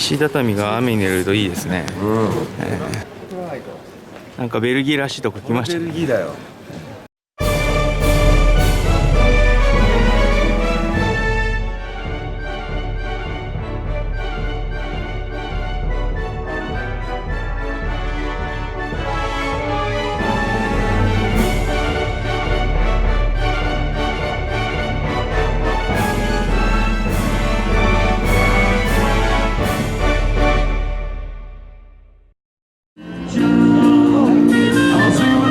石畳が雨に濡れるといいですね。なんかベルギーらしいとこ来ましたね。ベルギーだよ。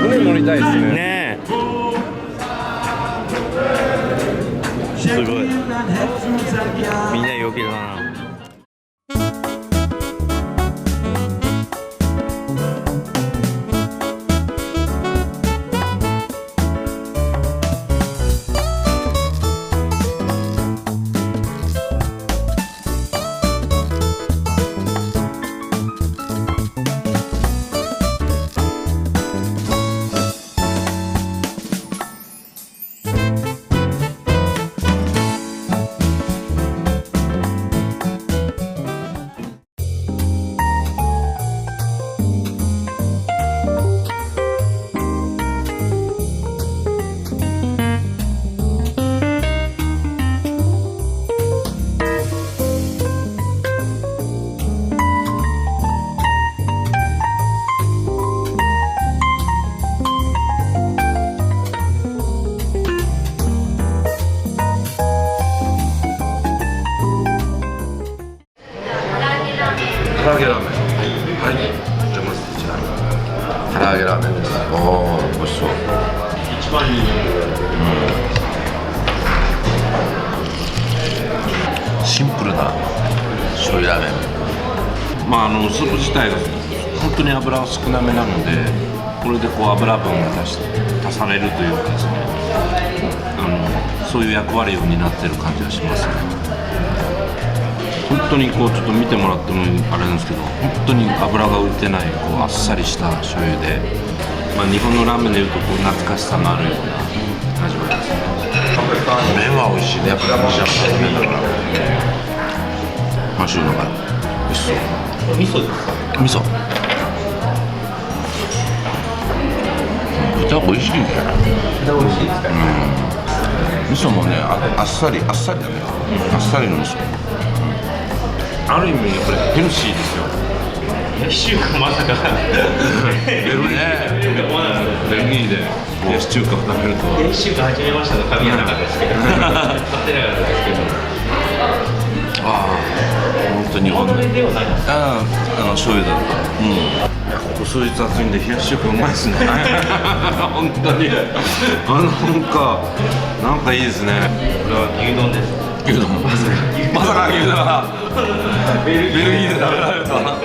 船乗りたいですね。ねえ。すごい。みんな陽気だな。唐揚げラーメン。はい。じゃあまずこちら。唐揚げラーメンです。おお、美味しそう。一番いい。シンプルな醤油ラーメン。まあスープ自体が本当に油が少なめなので、これでこう油分が足されるというかですね。そういう役割を担っている感じがしますね。本当にこうちょっと見てもらってもあれなんですけど、本当に油が浮いてないこうあっさりした醤油で、まあ、日本のラーメンでいうとこう懐かしさがあるような味わいですね。麺は美味しいね。やっぱり蒸し上がった麺だからマッシュルのが美味しそう。味噌ですか？味噌豚美味しいね。豚美味しいですか？味噌もね、あっさりだね。あっさりの味噌。ある意味やっぱりヘルシーですよ。1週間まさかベルギーで冷やし中華を食べると。1週間始めましたの神はなかったですけど買ってなかったですけど、ああ本当に日本ではないです。醤油だと。ここ数日暑いんで冷やし中華うまいですね。本当になんかいいですね。これは牛丼です。牛丼まさか牛丼がベルギーで食べられるとは。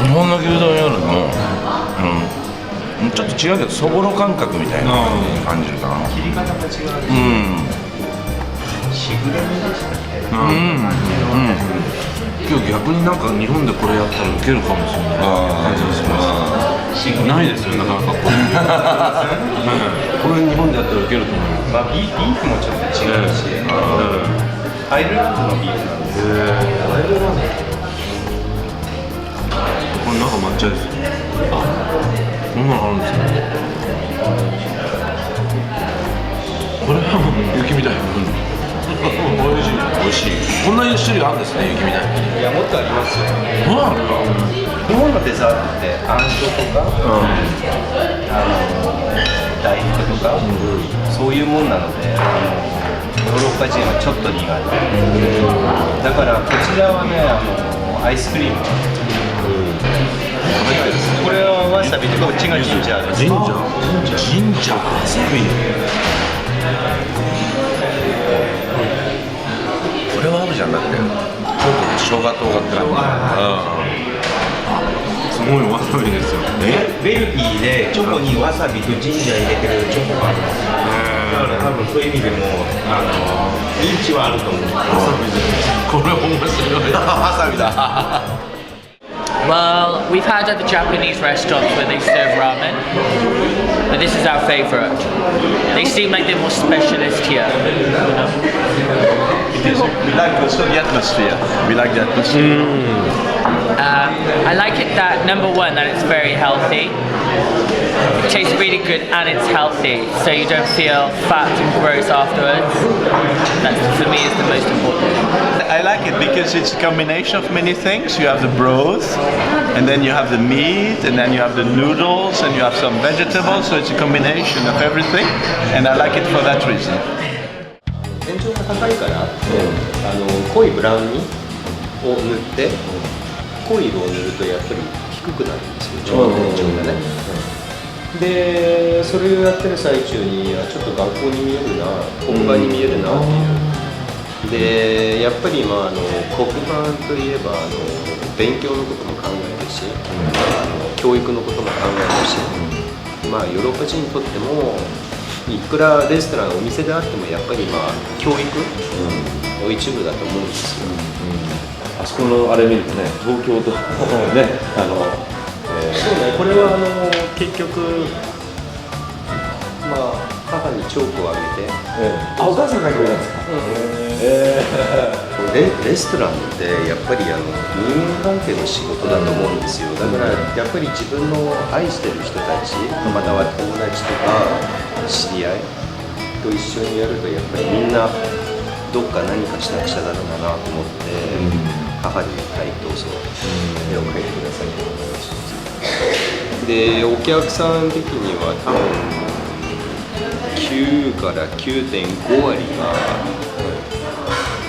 日本の牛丼よりも、ちょっと違うけどそぼろ感覚みたいな感じるかな。切り方が違う。しぐれ煮でしたっけ？今日逆になんか日本でこれやったらウケるかもしれない感じがします。ないですよなかなかこういうこれ日本でやったらウケると思います。まあビーフもちょっと違うし、アイルランドのビーフなんですよ。これ中抹茶ですよ。こんなのあるんですか。これは雪みたいな。美味しい。こんなに種類あるんですね、雪みたいに。いや、もっとありますよ。あるか。日本のデザートってあんことか、大福とか、そういうもんなので、ヨーロッパ人はちょっと苦手。だからこちらはね、アイスクリーム。これはわさびで、こっちがジンジャーです。ジンジャーわさび。これはあるじゃんだって。生姜とがってなんか。すごいわさびですよ。ベルギーでチョコにわさびとジンジャー入れてるチョコがあるんですよ。だから多分そういう意味でも認知はあると思う。わさびで。これ面白い。わさびだ。Well, we've had other Japanese restaurants where they serve ramen, but this is our favorite. They seem like they're more specialist here, you know? We like also the atmosphere. We like the atmosphere. I like it that number one, that it's very healthy. It tastes really good and it's healthy, so you don't feel fat and gross afterwards. That for me is the most important. I like it because it's a combination of many things. You have the broth, and then you have the meat, and then you have the noodles, and you have some vegetables. So it's a combination of everything, and I like it for that reason. 天井が高いから濃いブラウンを塗って濃い色を塗るとやっぱり低くなるんですよ、ちょうど天井がね。でそれをやってる最中にちょっと学校に見えるな、黒板に見えるなっていう。でやっぱり黒板といえば勉強のことも考えるし、教育のことも考えるし、ヨーロッパ人にとってもいくらレストランお店であってもやっぱり教育の一部だと思うんですよ。あそこのあれ見るとね、東京とね、そうね、これは結局母にチョークをあげて、お母さんがくれたんですか。レストランってやっぱり人間関係の仕事だと思うんですよ。だからやっぱり自分の愛してる人たち、または友達とか知り合いと一緒にやるとやっぱりみんなどっか何かしなくちゃダメだなと思って、母にはいどうぞ絵を描いてくださいとお願いします。でお客さん的には多分9から9.5割が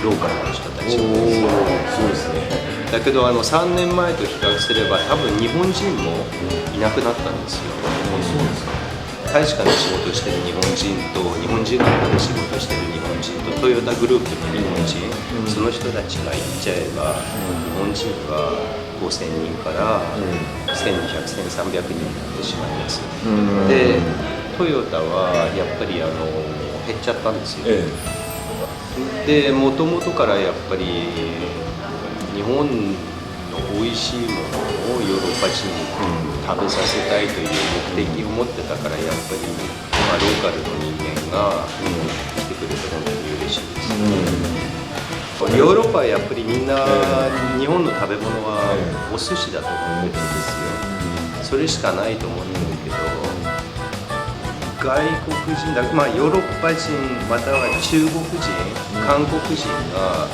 ローカルの人たちなんですよ。そうですね。だけど3年前と比較すれば多分日本人もいなくなったんですよ。そうですか。大使館で仕事してる日本人と日本人の中で仕事してる日本人とトヨタグループの日本人、その人たちが行っちゃえば日本人は5000人から1200、1300人になってしまいます。でトヨタはやっぱり減っちゃったんですよ。でもともとからやっぱり日本の美味しいものをヨーロッパ人に食べさせたいという目的を持ってたからやっぱりローカルの人間が来てくれて本当に嬉しいです。ヨーロッパはやっぱりみんな日本の食べ物はお寿司だと思ってるんですよ。それしかないと思ってるけど外国人だ、ヨーロッパ人または中国人、韓国人が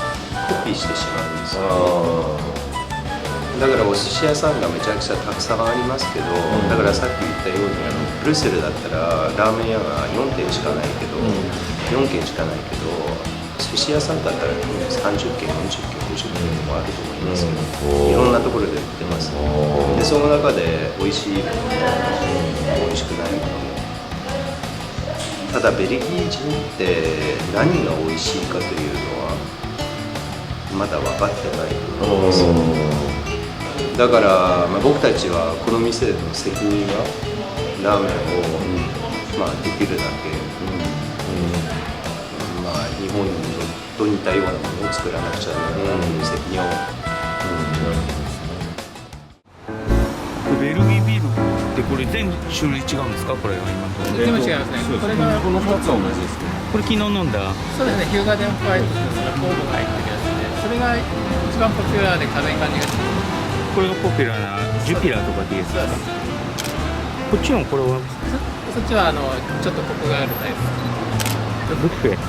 コピーしてしまうんですよ。だからお寿司屋さんがめちゃくちゃたくさんありますけど、だからさっき言ったようにブルッセルだったらラーメン屋が4軒しかないけど、4軒しかないけど寿司屋さんだったら30軒、40軒、50軒もあると思いますよ。いろんなところで売ってます。でその中で美味しいものも美味しくないものも。ただベルギー人って何が美味しいかというのはまだ分かってないと思うんですよ。だから、僕たちはこの店の責任はラーメンを、できるだけ、日本と似たようなものを作らなくちゃならないという責任を、ベルギービールってこれ全種類違うんですか？これは今のところ。全部違いますね。これがこの2つは同じですね。これ昨日飲んだ。そうですね。ヒューガーデンファイトとその酵母が入ってるやつで、それが一番ポピュラーで軽い感じがします。これがポピュラーなジュピラーとかっていうやつですか？こっちのこれはそっちはちょっとコクがあるタイプ。ブッフェ。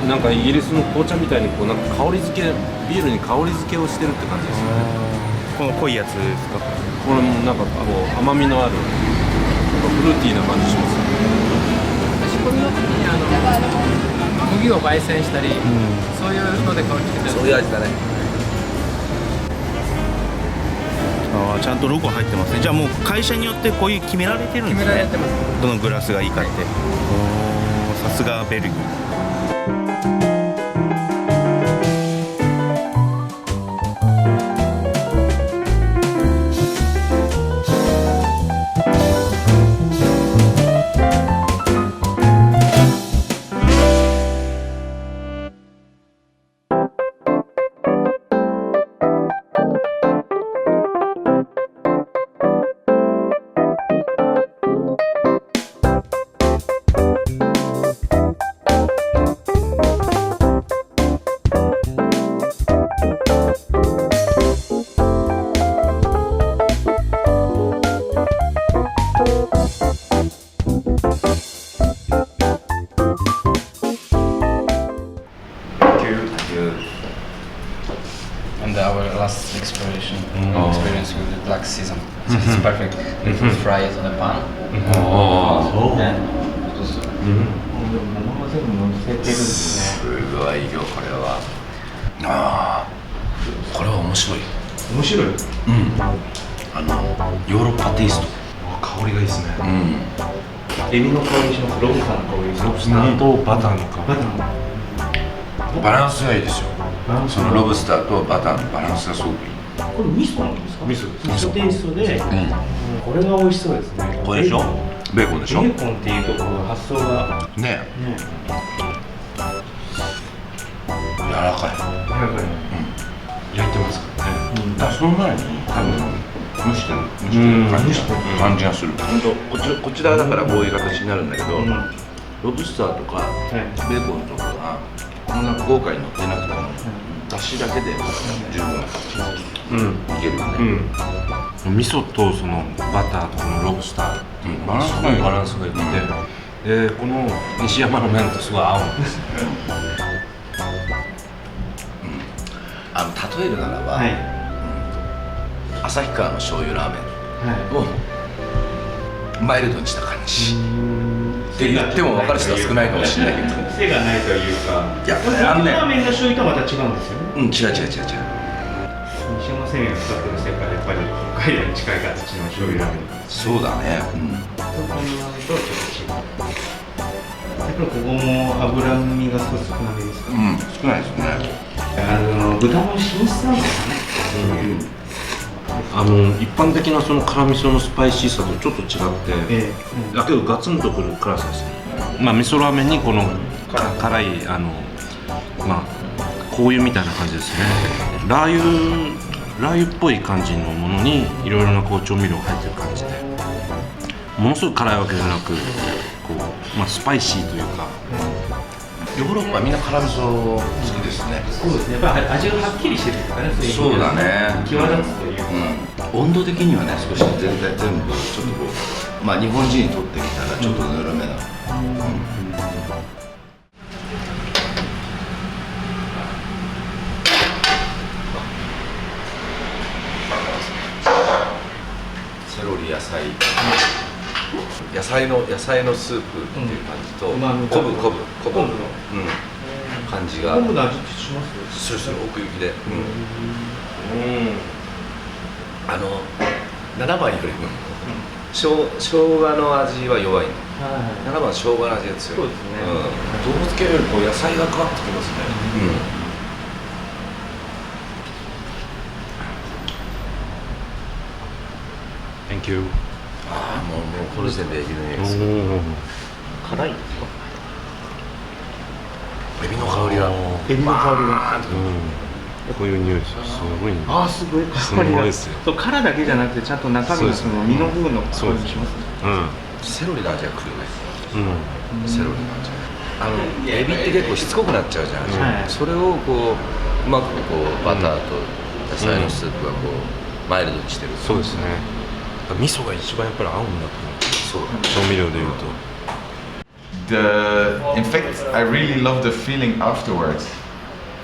なんかイギリスの紅茶みたいになんか香り付け、ビールに香り付けをしてるって感じですよね。この濃いやつですか？これもなんか甘みのある、フルーティーな感じしますよね。仕込みの時に麦を焙煎したり、そういうので香り付けてる。そういう味だね。ちゃんとロゴ入ってますね。じゃあもう会社によってこういう決められてるんですね。決められてます。どのグラスがいいかって。さすがベルギー。And our last experience with the black season. So it's perfect. It will fry it on the pan. And すごいよこれは。ああ、これは面白い。面白い。ヨーロッパテイスト。香りがいいですね。エビの香りします。ロブスターの香りします。ロブスターとバターの香り。バランスがいいですよ。そのロブスターとバターのバランスがすごくいい。これ味噌なんですか？味噌テイストで、これが美味しそうですね。これでしょ？ベーコンでしょ？ベーコンっていうところ発想がね。柔らかい。焼いてますからね。だからその前に多分蒸してる感じがする。本当こちらだからこういう形になるんだけど、ロブスターとかベーコンとかがこんな豪華に乗ってなくても出汁だけで十分いけるよね。味噌とそのバターとこのロブスターっていうのがすごいバランスが良くて、でこの西山の麺とすごい合うんです。例えるならば、旭川の醤油ラーメンをマイルドにした感じって言っても分かる人は少ないかもしれないけど、癖がないというか、いやラーメンの醤油とはまた違うんですよね。違う。西山製麺が使ってる世界はやっぱり北海道に近い形の醤油ラーメン。そうだね。そこに合うとちょっと違う。やっぱりここも脂身が少し少なめですか？少ないですね。豚の品質なんですかね。一般的なその辛味噌のスパイシーさとちょっと違って、だけどガツンとくる辛さですね。まあ味噌ラーメンにこの辛いまあ香油みたいな感じですね。ラー油っぽい感じのものにいろいろな調味料が入ってる感じで、ものすごく辛いわけじゃなく、スパイシーというか。ヨーロッパみんな辛味噌好きですね。そうですね。やっぱり味がはっきりしてるとかね。そうだね。際立つというか。温度的にはね、少し全部ちょっと日本人にとってみたらちょっとぬるめな。セロリ野菜のスープっていう感じと、昆布の感じが。昆布の味ってします？する奥行きで。7番よりも生姜の味は弱いの。7番生姜の味が強い。そうですね。動物系より野菜が変わってきますね。Thank you。もうこれ全部エビの匂いです。辛いですか？エビの香りが。こういう匂いですよ。すごい。すごいすごいですよ。そう、殻だけじゃなくてちゃんと中身のその身の部分の香りもしますね。セロリの味がくるね。セロリの味。エビって結構しつこくなっちゃうじゃないですか。それをうまくバターと野菜のスープがマイルドにしてる。そうですね。味噌が一番やっぱり合うんだと思う。調味料でいうと。In fact, I really love the feeling afterwards.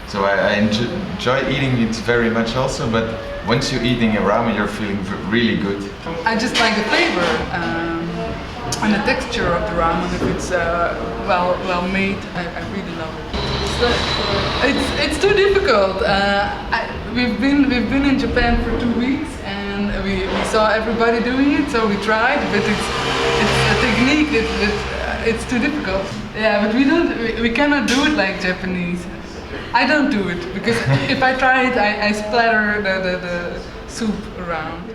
So I enjoy eating it very much also, but once you're eating a ramen, you're feeling really good. I just like the flavor and the texture of the ramen. If it's well made, I really love it. It's too difficult. We've been in Japan for 2 weeks, and we saw everybody doing it, so we tried. But it's a technique. It's too difficult. Yeah, but we cannot do it like Japanese. I don't do it because if I try it, I splatter the soup around.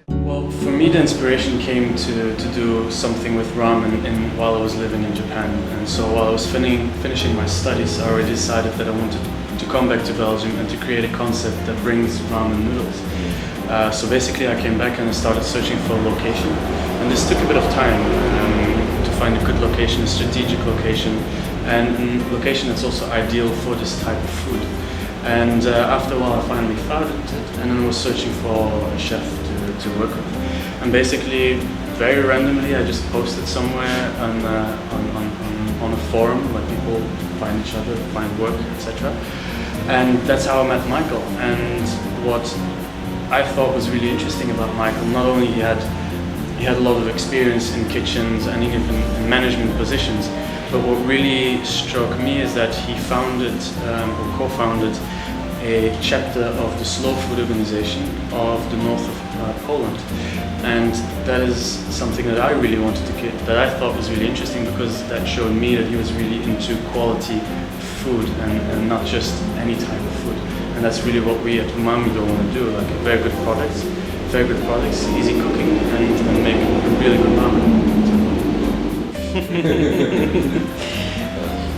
Well, for me the inspiration came to do something with ramen while I was living in Japan, and so while I was finishing my studies, I already decided that I wanted to come back to Belgium and to create a concept that brings ramen noodles. So basically I came back and I started searching for a location, and this took a bit of time to find a good location, a strategic location, and a location that's also ideal for this type of food. And after a while I finally found it, and then I was searching for a chef to work with. And basically, very randomly, I just posted somewhere on a forum where people find each other, find work, etc. And that's how I met Michael. And what I thought was really interesting about Michael. Not only he had a lot of experience in kitchens and even in management positions, but what really struck me is that he founded or co-founded a chapter of the Slow Food Organization of the north of Poland, and that is something that I really wanted to get, that I thought was really interesting, because that showed me that he was really into quality food and not just any type of food. And that's really what we at Umami Do want to do, like very good products, easy cooking, and make a really good ramen.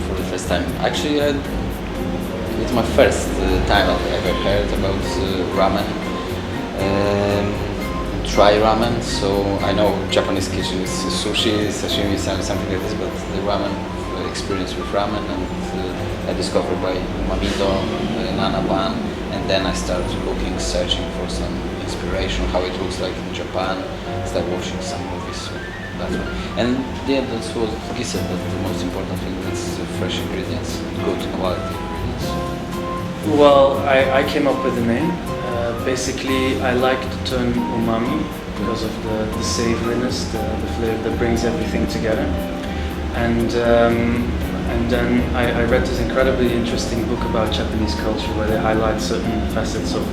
For the first time, actually, it's my first time I've ever heard about ramen. Try ramen, so I know Japanese kitchen is sushi, sashimi, something like this, but the ramen experience with ramen, and I discovered by Umami Do, Nanaban, and then I started looking, searching for some inspiration, how it looks like in Japan, start watching some movies, so that's one. And yeah, that's what he said, that the most important thing is fresh ingredients, good quality ingredients. Well, I came up with the name. Basically, I like the term umami because of the savoriness, the flavor that brings everything together. And then I read this incredibly interesting book about Japanese culture where they highlight certain facets of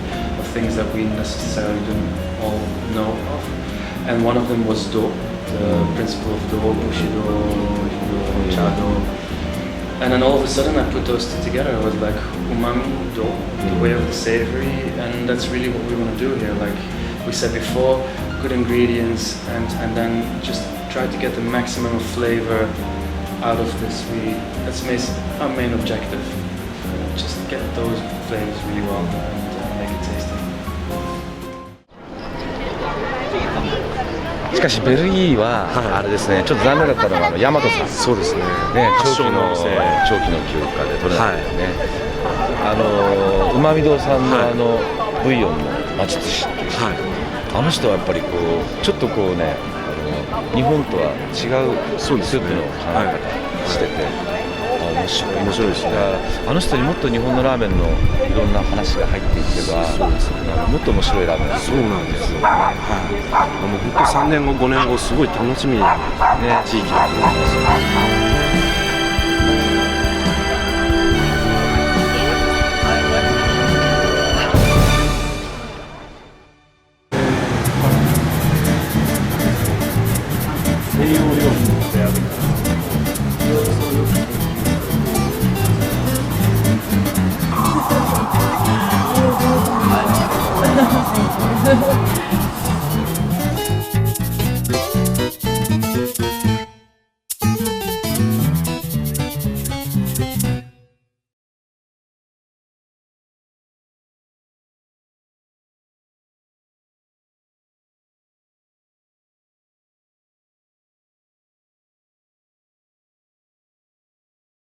things that we necessarily don't all know of. And one of them was Do, the principle of Do, Bushido, Ido, Chado. And then all of a sudden I put those two together. I was like, umami, do, the way of the savory, and that's really what we want to do here. Like we said before, good ingredients, and then just try to get the maximum of flavor out of this. That's our main objective. Just get those flavors really well and make it tasty. しかしベルギーはあれですね、ちょっと残念だったのは大和さん、そうですね、長期の休暇で取れなかったね、うまみ堂さんのブイヨンの町寿司っていう、あの人はやっぱりこうちょっとこうね、日本とは違うスープの考え方してて、面白いですね。あの人にもっと日本のラーメンのいろんな話が入っていけば、もっと面白いラーメンが。そうなんですよね。もう本当3年後5年後すごい楽しみな地域だと思います。Thank you.